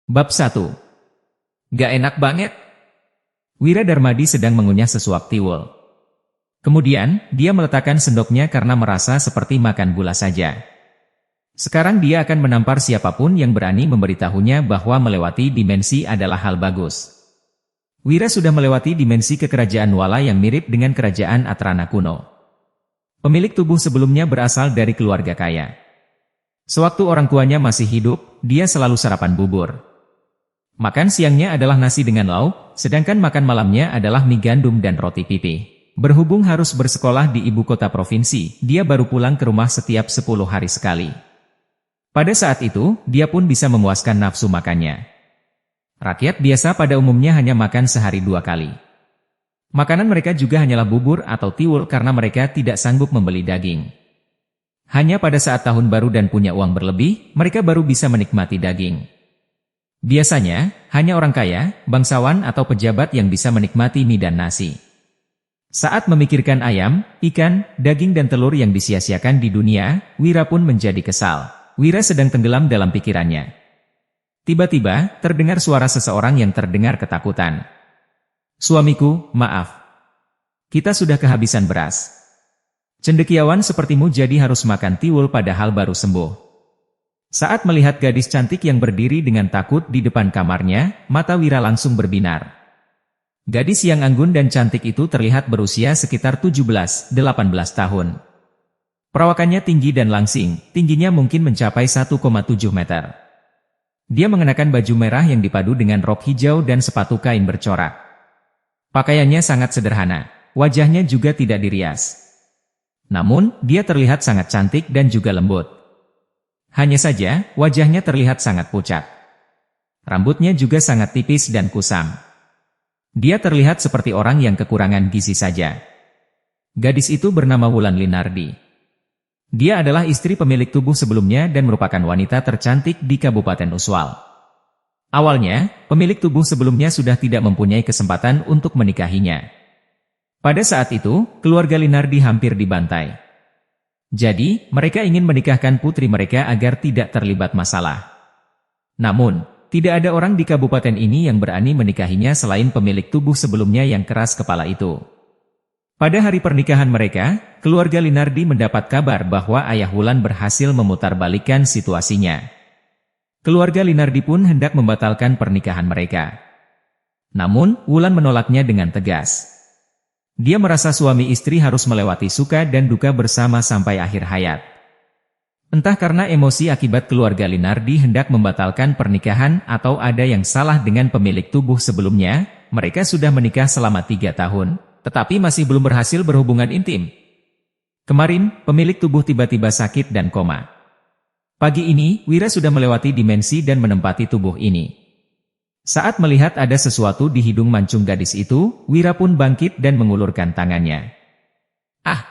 Bab 1. Gak enak banget. Wira Darmadi sedang mengunyah sesuap tiwul. Kemudian, dia meletakkan sendoknya karena merasa seperti makan gula saja. Sekarang dia akan menampar siapapun yang berani memberitahunya bahwa melewati dimensi adalah hal bagus. Wira sudah melewati dimensi kekerajaan Wala yang mirip dengan kerajaan Atrana kuno. Pemilik tubuh sebelumnya berasal dari keluarga kaya. Sewaktu orang tuanya masih hidup, dia selalu sarapan bubur. Makan siangnya adalah nasi dengan lauk, sedangkan makan malamnya adalah mie gandum dan roti pipi. Berhubung harus bersekolah di ibu kota provinsi, dia baru pulang ke rumah setiap 10 hari sekali. Pada saat itu, dia pun bisa memuaskan nafsu makannya. Rakyat biasa pada umumnya hanya makan sehari 2 kali. Makanan mereka juga hanyalah bubur atau tiwul karena mereka tidak sanggup membeli daging. Hanya pada saat tahun baru dan punya uang berlebih, mereka baru bisa menikmati daging. Biasanya, hanya orang kaya, bangsawan atau pejabat yang bisa menikmati mie dan nasi. Saat memikirkan ayam, ikan, daging dan telur yang disia-siakan di dunia, Wira pun menjadi kesal. Wira sedang tenggelam dalam pikirannya. Tiba-tiba, terdengar suara seseorang yang terdengar ketakutan. "Suamiku, maaf. Kita sudah kehabisan beras. Cendekiawan sepertimu jadi harus makan tiwul padahal baru sembuh." Saat melihat gadis cantik yang berdiri dengan takut di depan kamarnya, mata Wira langsung berbinar. Gadis yang anggun dan cantik itu terlihat berusia sekitar 17-18 tahun. Perawakannya tinggi dan langsing, tingginya mungkin mencapai 1,7 meter. Dia mengenakan baju merah yang dipadu dengan rok hijau dan sepatu kain bercorak. Pakaiannya sangat sederhana, wajahnya juga tidak dirias. Namun, dia terlihat sangat cantik dan juga lembut. Hanya saja, wajahnya terlihat sangat pucat. Rambutnya juga sangat tipis dan kusam. Dia terlihat seperti orang yang kekurangan gizi saja. Gadis itu bernama Wulan Linardi. Dia adalah istri pemilik tubuh sebelumnya dan merupakan wanita tercantik di Kabupaten Uswal. Awalnya, pemilik tubuh sebelumnya sudah tidak mempunyai kesempatan untuk menikahinya. Pada saat itu, keluarga Linardi hampir dibantai. Jadi, mereka ingin menikahkan putri mereka agar tidak terlibat masalah. Namun, tidak ada orang di kabupaten ini yang berani menikahinya selain pemilik tubuh sebelumnya yang keras kepala itu. Pada hari pernikahan mereka, keluarga Linardi mendapat kabar bahwa ayah Wulan berhasil memutarbalikkan situasinya. Keluarga Linardi pun hendak membatalkan pernikahan mereka. Namun, Wulan menolaknya dengan tegas. Dia merasa suami istri harus melewati suka dan duka bersama sampai akhir hayat. Entah karena emosi akibat keluarga Linardi hendak membatalkan pernikahan atau ada yang salah dengan pemilik tubuh sebelumnya, mereka sudah menikah selama 3 tahun, tetapi masih belum berhasil berhubungan intim. Kemarin, pemilik tubuh tiba-tiba sakit dan koma. Pagi ini, Wira sudah melewati dimensi dan menempati tubuh ini. Saat melihat ada sesuatu di hidung mancung gadis itu, Wira pun bangkit dan mengulurkan tangannya. "Ah!"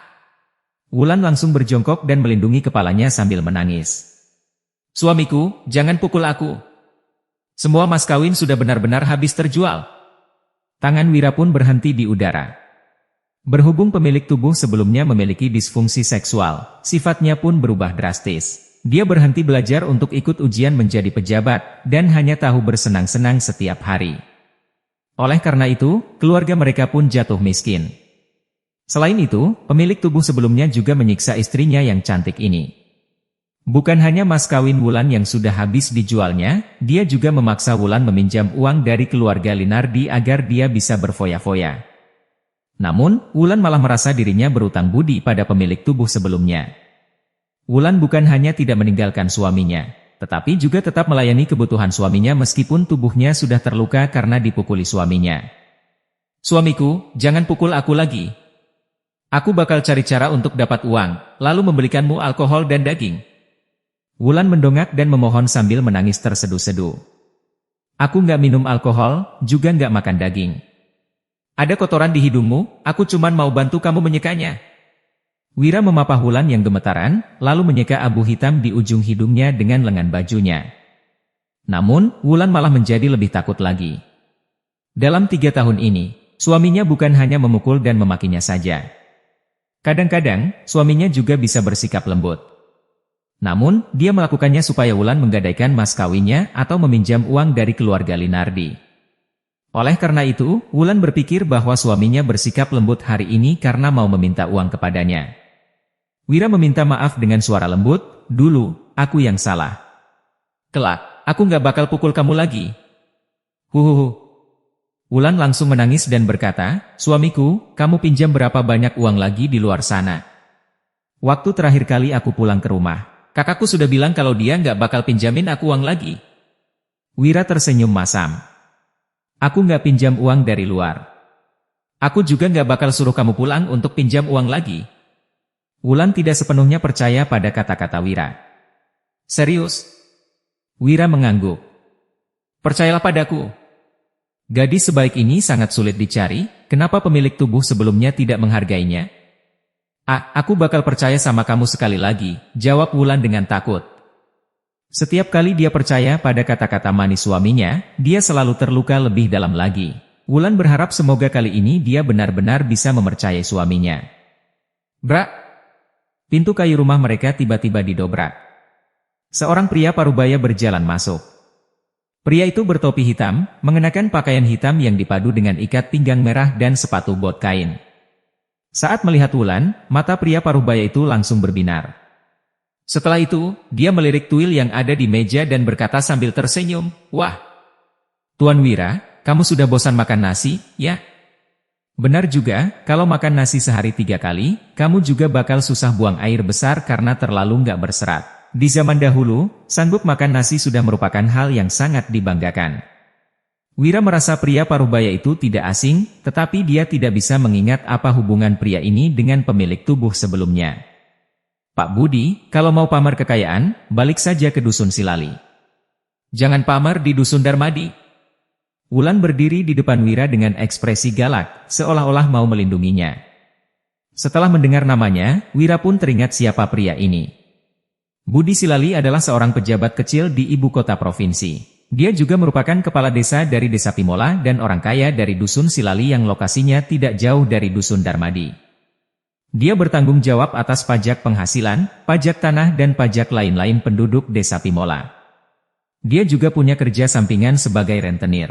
Wulan langsung berjongkok dan melindungi kepalanya sambil menangis. "Suamiku, jangan pukul aku. Semua mas kawin sudah benar-benar habis terjual." Tangan Wira pun berhenti di udara. Berhubung pemilik tubuh sebelumnya memiliki disfungsi seksual, sifatnya pun berubah drastis. Dia berhenti belajar untuk ikut ujian menjadi pejabat, dan hanya tahu bersenang-senang setiap hari. Oleh karena itu, keluarga mereka pun jatuh miskin. Selain itu, pemilik tubuh sebelumnya juga menyiksa istrinya yang cantik ini. Bukan hanya mas kawin Wulan yang sudah habis dijualnya, dia juga memaksa Wulan meminjam uang dari keluarga Linardi agar dia bisa berfoya-foya. Namun, Wulan malah merasa dirinya berutang budi pada pemilik tubuh sebelumnya. Wulan bukan hanya tidak meninggalkan suaminya, tetapi juga tetap melayani kebutuhan suaminya meskipun tubuhnya sudah terluka karena dipukuli suaminya. "Suamiku, jangan pukul aku lagi. Aku bakal cari cara untuk dapat uang, lalu membelikanmu alkohol dan daging." Wulan mendongak dan memohon sambil menangis terseduh-seduh. "Aku nggak minum alkohol, juga nggak makan daging. Ada kotoran di hidungmu, aku cuman mau bantu kamu menyekanya." Wira memapah Wulan yang gemetaran, lalu menyeka abu hitam di ujung hidungnya dengan lengan bajunya. Namun, Wulan malah menjadi lebih takut lagi. Dalam 3 tahun ini, suaminya bukan hanya memukul dan memakinya saja. Kadang-kadang, suaminya juga bisa bersikap lembut. Namun, dia melakukannya supaya Wulan menggadaikan mas kawinnya atau meminjam uang dari keluarga Linardi. Oleh karena itu, Wulan berpikir bahwa suaminya bersikap lembut hari ini karena mau meminta uang kepadanya. Wira meminta maaf dengan suara lembut, "Dulu, aku yang salah. Kelak, aku nggak bakal pukul kamu lagi." Huhuhu. Wulan langsung menangis dan berkata, "Suamiku, kamu pinjam berapa banyak uang lagi di luar sana? Waktu terakhir kali aku pulang ke rumah, kakakku sudah bilang kalau dia nggak bakal pinjamin aku uang lagi." Wira tersenyum masam. "Aku nggak pinjam uang dari luar. Aku juga nggak bakal suruh kamu pulang untuk pinjam uang lagi." Wulan tidak sepenuhnya percaya pada kata-kata Wira. "Serius?" Wira mengangguk. "Percayalah padaku. Gadis sebaik ini sangat sulit dicari, kenapa pemilik tubuh sebelumnya tidak menghargainya?" Aku bakal percaya sama kamu sekali lagi," jawab Wulan dengan takut. Setiap kali dia percaya pada kata-kata manis suaminya, dia selalu terluka lebih dalam lagi. Wulan berharap semoga kali ini dia benar-benar bisa mempercayai suaminya. Brak! Pintu kayu rumah mereka tiba-tiba didobrak. Seorang pria parubaya berjalan masuk. Pria itu bertopi hitam, mengenakan pakaian hitam yang dipadu dengan ikat pinggang merah dan sepatu bot kain. Saat melihat Wulan, mata pria parubaya itu langsung berbinar. Setelah itu, dia melirik tuil yang ada di meja dan berkata sambil tersenyum, "Wah, Tuan Wira, kamu sudah bosan makan nasi, ya? Benar juga, kalau makan nasi sehari 3 kali, kamu juga bakal susah buang air besar karena terlalu nggak berserat." Di zaman dahulu, sanggup makan nasi sudah merupakan hal yang sangat dibanggakan. Wira merasa pria parubaya itu tidak asing, tetapi dia tidak bisa mengingat apa hubungan pria ini dengan pemilik tubuh sebelumnya. "Pak Budi, kalau mau pamer kekayaan, balik saja ke Dusun Silali. Jangan pamer di Dusun Darmadi." Wulan berdiri di depan Wira dengan ekspresi galak, seolah-olah mau melindunginya. Setelah mendengar namanya, Wira pun teringat siapa pria ini. Budi Silali adalah seorang pejabat kecil di ibu kota provinsi. Dia juga merupakan kepala desa dari Desa Pimola dan orang kaya dari Dusun Silali yang lokasinya tidak jauh dari Dusun Darmadi. Dia bertanggung jawab atas pajak penghasilan, pajak tanah dan pajak lain-lain penduduk Desa Pimola. Dia juga punya kerja sampingan sebagai rentenir.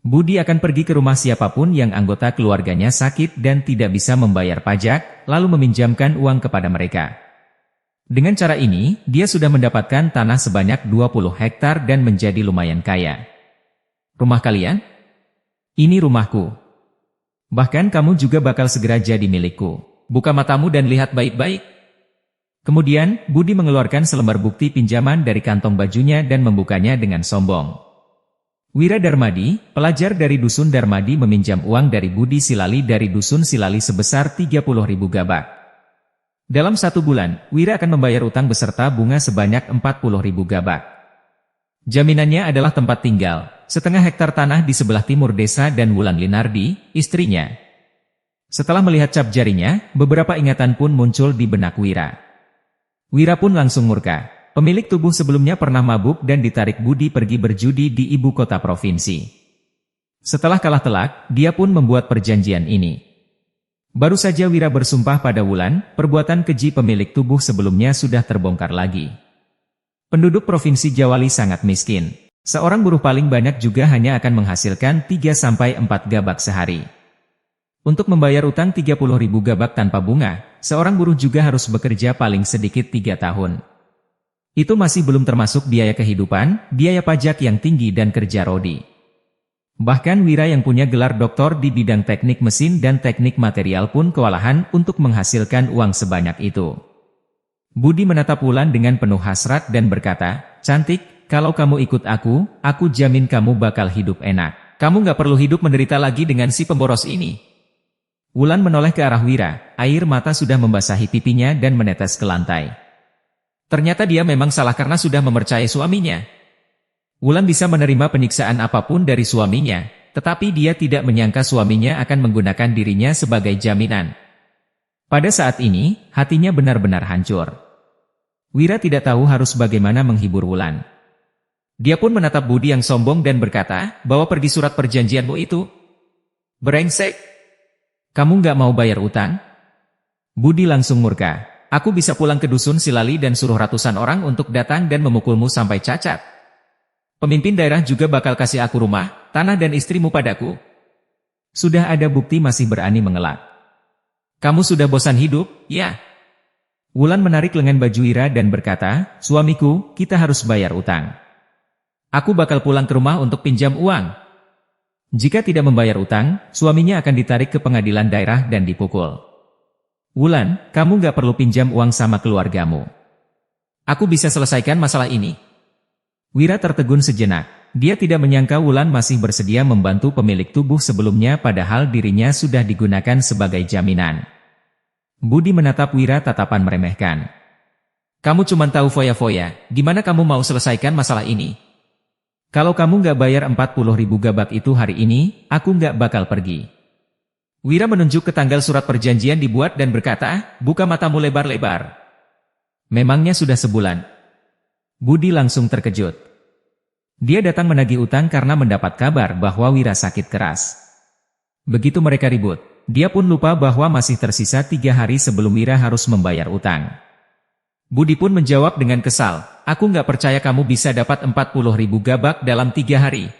Budi akan pergi ke rumah siapapun yang anggota keluarganya sakit dan tidak bisa membayar pajak, lalu meminjamkan uang kepada mereka. Dengan cara ini, dia sudah mendapatkan tanah sebanyak 20 hektar dan menjadi lumayan kaya. "Rumah kalian? Ini rumahku. Bahkan kamu juga bakal segera jadi milikku. Buka matamu dan lihat baik-baik." Kemudian, Budi mengeluarkan selembar bukti pinjaman dari kantong bajunya dan membukanya dengan sombong. Wira Darmadi, pelajar dari Dusun Darmadi meminjam uang dari Budi Silali dari Dusun Silali sebesar 30.000 gabak. Dalam 1 bulan, Wira akan membayar utang beserta bunga sebanyak 40.000 gabak. Jaminannya adalah tempat tinggal, setengah hektar tanah di sebelah timur desa dan Wulan Linardi, istrinya. Setelah melihat cap jarinya, beberapa ingatan pun muncul di benak Wira. Wira pun langsung murka. Pemilik tubuh sebelumnya pernah mabuk dan ditarik Budi pergi berjudi di ibu kota provinsi. Setelah kalah telak, dia pun membuat perjanjian ini. Baru saja Wira bersumpah pada Wulan, perbuatan keji pemilik tubuh sebelumnya sudah terbongkar lagi. Penduduk Provinsi Jawali sangat miskin. Seorang buruh paling banyak juga hanya akan menghasilkan 3-4 gabak sehari. Untuk membayar utang 30.000 gabak tanpa bunga, seorang buruh juga harus bekerja paling sedikit 3 tahun. Itu masih belum termasuk biaya kehidupan, biaya pajak yang tinggi dan kerja rodi. Bahkan Wira yang punya gelar doktor di bidang teknik mesin dan teknik material pun kewalahan untuk menghasilkan uang sebanyak itu. Budi menatap Wulan dengan penuh hasrat dan berkata, "Cantik, kalau kamu ikut aku jamin kamu bakal hidup enak. Kamu nggak perlu hidup menderita lagi dengan si pemboros ini." Wulan menoleh ke arah Wira, air mata sudah membasahi pipinya dan menetes ke lantai. Ternyata dia memang salah karena sudah mempercayai suaminya. Wulan bisa menerima penyiksaan apapun dari suaminya, tetapi dia tidak menyangka suaminya akan menggunakan dirinya sebagai jaminan. Pada saat ini, hatinya benar-benar hancur. Wira tidak tahu harus bagaimana menghibur Wulan. Dia pun menatap Budi yang sombong dan berkata, "Bawa pergi surat perjanjianmu itu." "Brengsek! Kamu nggak mau bayar utang?" Budi langsung murka. Aku bisa pulang ke dusun Silali dan suruh ratusan orang untuk datang dan memukulmu sampai cacat. Pemimpin daerah juga bakal kasih aku rumah, tanah dan istrimu padaku. Sudah ada bukti masih berani mengelak. Kamu sudah bosan hidup, ya? Wulan menarik lengan baju Wira dan berkata, suamiku, kita harus bayar utang. Aku bakal pulang ke rumah untuk pinjam uang. Jika tidak membayar utang, suaminya akan ditarik ke pengadilan daerah dan dipukul. Wulan, kamu gak perlu pinjam uang sama keluargamu. Aku bisa selesaikan masalah ini. Wira tertegun sejenak. Dia tidak menyangka Wulan masih bersedia membantu pemilik tubuh sebelumnya padahal dirinya sudah digunakan sebagai jaminan. Budi menatap Wira tatapan meremehkan. Kamu cuma tahu foya-foya, gimana kamu mau selesaikan masalah ini? Kalau kamu gak bayar 40.000 gabak itu hari ini, aku gak bakal pergi. Wira menunjuk ke tanggal surat perjanjian dibuat dan berkata, buka matamu lebar-lebar. Memangnya sudah sebulan? Budi langsung terkejut. Dia datang menagih utang karena mendapat kabar bahwa Wira sakit keras. Begitu mereka ribut, dia pun lupa bahwa masih tersisa 3 hari sebelum Wira harus membayar utang. Budi pun menjawab dengan kesal, aku nggak percaya kamu bisa dapat 40.000 gabak dalam 3 hari.